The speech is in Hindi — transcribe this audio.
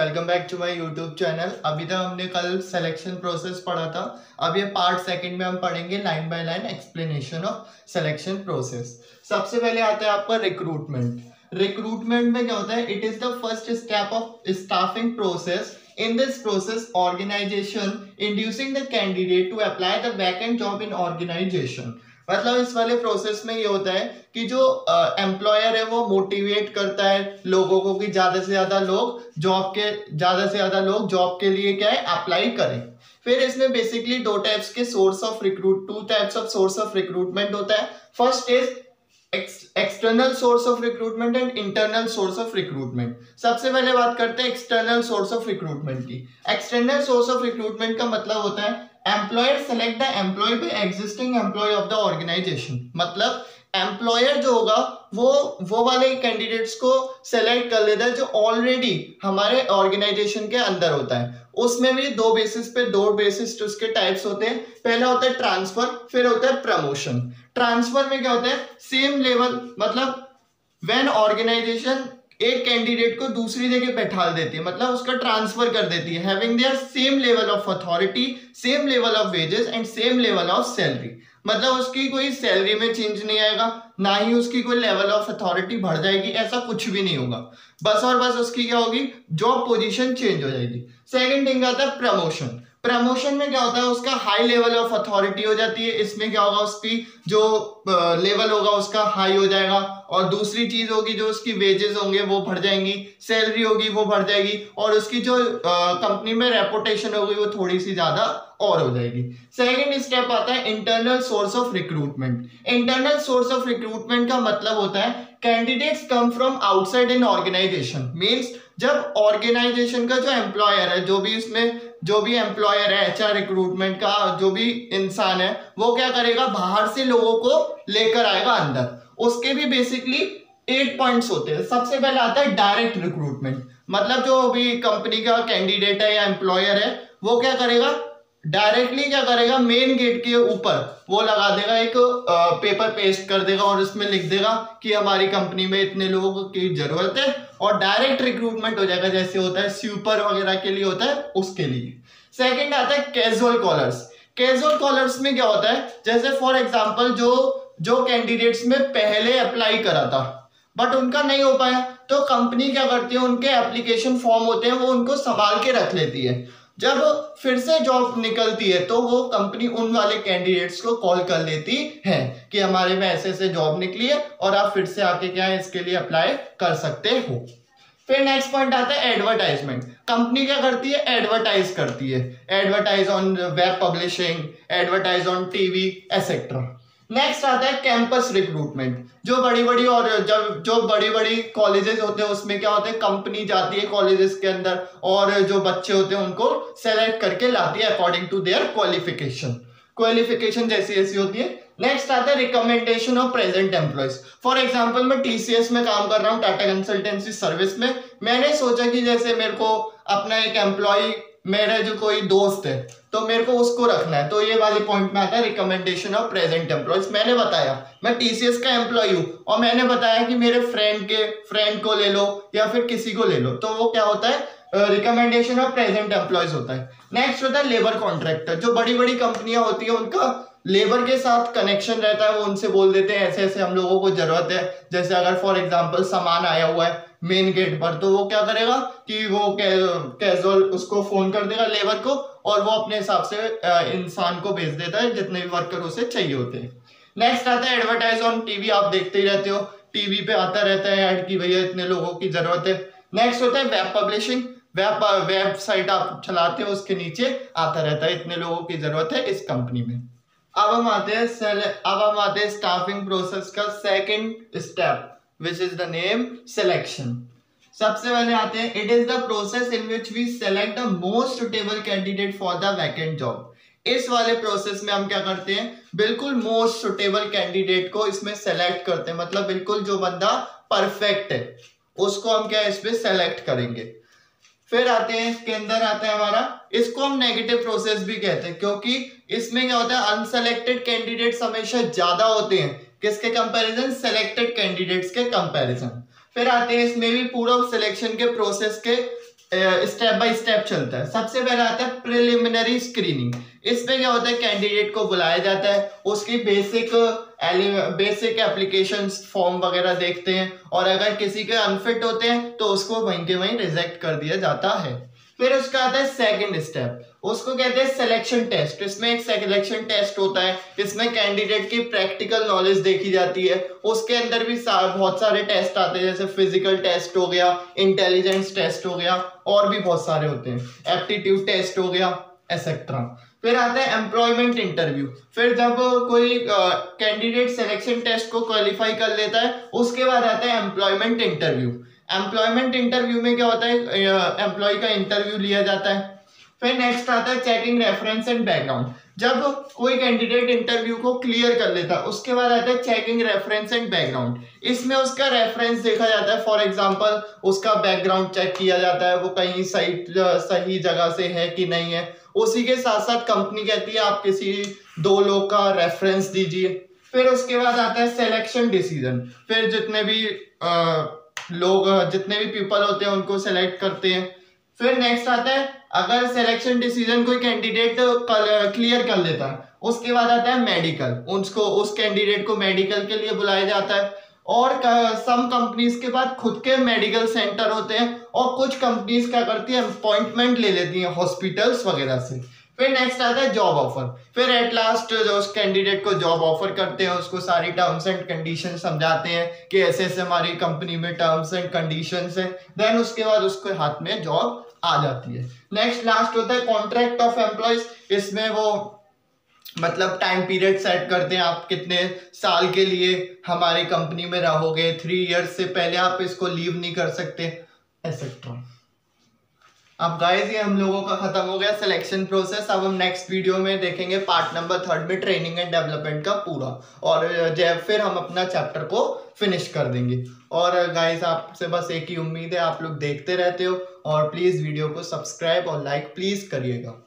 Welcome back to my YouTube channel. अभी तक हमने कल सिलेक्शन प्रोसेस पढ़ा था। अब ये पार्ट सेकंड में हम पढ़ेंगे line by line explanation of selection process. सबसे पहले आता है आपका रिक्रूटमेंट। रिक्रूटमेंट में क्या होता है? It is the first step of staffing process. In this process, organization inducing the candidate to apply the vacant job in organization. मतलब इस वाले प्रोसेस में ये होता है कि जो एम्प्लॉयर है वो मोटिवेट करता है लोगों को कि ज्यादा से ज्यादा लोग जॉब के लिए क्या है अप्लाई करें। फिर इसमें basically two types of source of recruitment होता है। First is external source of recruitment and internal source of recruitment. सबसे पहले बात करते हैं एक्सटर्नल सोर्स ऑफ रिक्रूटमेंट की। एक्सटर्नल सोर्स ऑफ रिक्रूटमेंट का मतलब होता है employer select the employ by existing employ of the organisation. मतलब एम्प्लॉयर जो होगा वो वाले कैंडिडेट्स को सेलेक्ट कर लेता है जो ऑलरेडी हमारे ऑर्गेनाइजेशन के अंदर होता है। उसमें भी दो बेसिस उसके टाइप्स होते हैं। पहला होता है ट्रांसफर, फिर होता है प्रमोशन। ट्रांसफर में क्या होता है? सेम लेवल, मतलब व्हेन ऑर्गेनाइजेशन एक कैंडिडेट को दूसरी जगह बैठा देती है, मतलब उसका ट्रांसफर कर देती है, having their same level of authority, same level of wages and same level of salary. मतलब उसकी कोई सैलरी में चेंज नहीं आएगा, ना ही उसकी कोई लेवल ऑफ अथॉरिटी बढ़ जाएगी, ऐसा कुछ भी नहीं होगा। बस और बस उसकी क्या होगी? जॉब पोजीशन चेंज हो जाएगी। सेकंड थिंग आता है प्रमोशन। प्रमोशन में क्या होता है? उसका हाई लेवल ऑफ अथॉरिटी हो जाती है। इसमें क्या होगा? उसकी जो लेवल होगा उसका हाई हो जाएगा, और दूसरी चीज होगी जो उसकी वेजेस होंगे वो बढ़ जाएंगी, सैलरी होगी वो बढ़ जाएगी, और उसकी जो कंपनी में रेपुटेशन होगी वो थोड़ी सी ज्यादा और हो जाएगी। सेकंड स्टेप आता है internal source of recruitment. Internal source of recruitment का मतलब होता है candidates come from outside an organisation. Means जब ऑर्गेनाइजेशन का जो एम्प्लॉयर है, जो भी एम्प्लॉयर है, एचआर रिक्रूटमेंट का जो भी इंसान है, वो क्या करेगा? बाहर से लोगों को लेकर आएगा अंदर। उसके भी बेसिकली 8 पॉइंट्स होते हैं। सबसे पहले आता है डायरेक्ट रिक्रूटमेंट। मतलब जो भी कंपनी का कैंडिडेट है या एम्प्लॉयर है वो क्या करेगा? डायरेक्टली क्या करेगा? मेन गेट के ऊपर वो लगा देगा, एक पेपर पेस्ट कर देगा और उसमें लिख देगा कि हमारी कंपनी में इतने लोगों की जरूरत है, और डायरेक्ट रिक्रूटमेंट हो जाएगा। जैसे होता है स्वीपर वगैरह के लिए होता है, उसके लिए। सेकंड आता है कैजुअल कॉलर्स। कैजुअल कॉलर्स में क्या होता है? जैसे फॉर एग्जांपल जो कैंडिडेट्स में पहले अप्लाई करा था बट उनका नहीं हो पाया, तो कंपनी क्या करती है? उनके एप्लीकेशन फॉर्म होते हैं वो उनको संभाल के रख लेती है। जब फिर से जॉब निकलती है तो वो कंपनी उन वाले कैंडिडेट्स को कॉल कर लेती है कि हमारे में ऐसे ऐसे जॉब निकली है और आप फिर से आके क्या है इसके लिए अप्लाई कर सकते हो। फिर नेक्स्ट पॉइंट आता है एडवर्टाइजमेंट। कंपनी क्या करती है? एडवर्टाइज करती है। Advertise on web publishing, advertise on TV etcetera. Next आता है कैंपस रिक्रूटमेंट। जो बड़ी बड़ी कॉलेजेस होते हैं उसमें क्या होता है? कंपनी जाती है कॉलेजेस के अंदर और जो बच्चे होते हैं उनको सेलेक्ट करके लाती है अकॉर्डिंग टू देयर क्वालिफिकेशन जैसी ऐसी होती है। नेक्स्ट आता है recommendation of present employees. For example मैं टीसीएस में काम कर रहा हूँ, टाटा कंसल्टेंसी सर्विस में। मैंने सोचा कि जैसे मेरे को अपना एक एम्प्लॉय, मेरा जो कोई दोस्त है तो मेरे को उसको रखना है, तो ये वाले पॉइंट में आता है रिकमेंडेशन ऑफ प्रेजेंट एम्प्लॉयज। मैंने बताया मैं टीसीएस का एम्प्लॉय हूँ और मैंने बताया कि मेरे फ्रेंड को ले लो या फिर किसी को ले लो, तो वो क्या होता है? रिकमेंडेशन ऑफ प्रेजेंट एम्प्लॉयज होता है। नेक्स्ट होता है लेबर कॉन्ट्रैक्टर। जो बड़ी बड़ी कंपनियां होती है उनका लेबर के साथ कनेक्शन रहता है, वो उनसे बोल देते हैं ऐसे ऐसे हम लोगों को जरूरत है। जैसे अगर फॉर एग्जांपल सामान आया हुआ है मेन गेट पर, तो वो क्या करेगा कि वो कैजुअल उसको फोन कर देगा लेबर को, और वो अपने हिसाब से इंसान को भेज देता है जितने भी वर्कर उसे चाहिए होते हैं। नेक्स्ट आता है एडवर्टाइज ऑन टीवी। आप देखते ही रहते हो, टीवी पे आता रहता है ऐड कि भैया इतने लोगों की जरूरत है। नेक्स्ट होता है वेब पब्लिशिंग। वेबसाइट आप चलाते हो उसके नीचे आता रहता है इतने लोगों की जरूरत है इस कंपनी में। अब हम आते हैं स्टाफिंग प्रोसेस का second step, which is the name selection. सबसे पहले आते हैं it is the process in which we select the most suitable candidate for the vacant job. इस वाले प्रोसेस में हम क्या करते हैं? बिल्कुल मोस्ट सुटेबल कैंडिडेट को इसमें सेलेक्ट करते हैं। मतलब बिल्कुल जो बंदा परफेक्ट है उसको हम क्या इसमें सेलेक्ट करेंगे। फिर आते हैं इसके अंदर आता है हमारा, इसको हम नेगेटिव प्रोसेस भी कहते हैं, क्योंकि इसमें क्या होता है? अनसेलेक्टेड कैंडिडेट्स हमेशा ज्यादा होते हैं किसके कंपैरिजन? सेलेक्टेड कैंडिडेट्स के कंपैरिजन। फिर आते हैं इसमें भी पूरा सिलेक्शन के प्रोसेस के स्टेप बाय स्टेप चलता है। सबसे पहला आता है प्रिलिमिनरी स्क्रीनिंग। इसमें क्या होता है, कैंडिडेट को बुलाया जाता है, उसकी बेसिक एप्लीकेशन फॉर्म वगैरह देखते हैं, और अगर किसी के अनफिट होते हैं तो उसको वहीं के वहीं रिजेक्ट कर दिया जाता है। फिर उसका आता है सेकंड स्टेप, उसको कहते हैं सिलेक्शन टेस्ट। इसमें एक सिलेक्शन टेस्ट होता है, इसमें कैंडिडेट की प्रैक्टिकल नॉलेज देखी जाती है। उसके अंदर भी बहुत सारे टेस्ट आते हैं, जैसे फिजिकल टेस्ट हो गया, इंटेलिजेंस टेस्ट हो गया, और भी बहुत सारे होते हैं, एप्टीट्यूड टेस्ट हो गया, एक्सेट्रा। फिर आता है एम्प्लॉयमेंट इंटरव्यू। फिर जब कोई कैंडिडेट सिलेक्शन टेस्ट को क्वालिफाई कर लेता है, उसके बाद आता है एम्प्लॉयमेंट इंटरव्यू। एम्प्लॉयमेंट इंटरव्यू में क्या होता है, एम्प्लॉय का इंटरव्यू लिया जाता है। फिर नेक्स्ट आता है चेकिंग रेफरेंस एंड बैकग्राउंड। जब कोई कैंडिडेट इंटरव्यू को क्लियर कर लेता है, उसके बाद आता है चेकिंग रेफरेंस एंड बैकग्राउंड। इसमें उसका रेफरेंस देखा जाता है, फॉर एग्जांपल उसका बैकग्राउंड चेक किया जाता है, वो कहीं सही जगह से है कि नहीं है। उसी के साथ साथ कंपनी कहती है आप किसी 2 लोग का रेफरेंस दीजिए। फिर उसके बाद आता है सिलेक्शन डिसीजन। फिर जितने भी पीपल होते हैं उनको सेलेक्ट करते हैं। फिर नेक्स्ट आता है, अगर सिलेक्शन डिसीजन कोई कैंडिडेट क्लियर कर लेता है, उसके बाद आता है मेडिकल। उस कैंडिडेट को मेडिकल के लिए बुलाया जाता है। और सम कंपनीज के पास खुद के मेडिकल सेंटर होते हैं, और कुछ कंपनीज क्या करती है, अपॉइंटमेंट ले लेती हैं हॉस्पिटल्स वगैरह से। फिर नेक्स्ट आता है जॉब ऑफर। फिर एट लास्ट जो उस कैंडिडेट को जॉब ऑफर करते हैं, उसको सारी टर्म्स एंड कंडीशन समझाते हैं कि ऐसे ऐसे हमारी कंपनी में टर्म्स एंड कंडीशंस हैं। देन उसके बाद उसके हाथ में जॉब आ जाती है। नेक्स्ट लास्ट होता है कॉन्ट्रैक्ट ऑफ एम्प्लॉयज। इसमें वो मतलब टाइम पीरियड सेट करते हैं, आप कितने साल के लिए हमारी कंपनी में रहोगे, 3 इयर्स से पहले आप इसको लीव नहीं कर सकते, एक्सेट्रा। अब गाइस ये हम लोगों का खत्म हो गया सिलेक्शन प्रोसेस। अब हम नेक्स्ट वीडियो में देखेंगे पार्ट नंबर 3 में ट्रेनिंग एंड डेवलपमेंट का पूरा, और फिर हम अपना चैप्टर को फिनिश कर देंगे। और गाइस आपसे बस एक ही उम्मीद है, आप लोग देखते रहते हो, और प्लीज वीडियो को सब्सक्राइब और लाइक प्लीज करिएगा।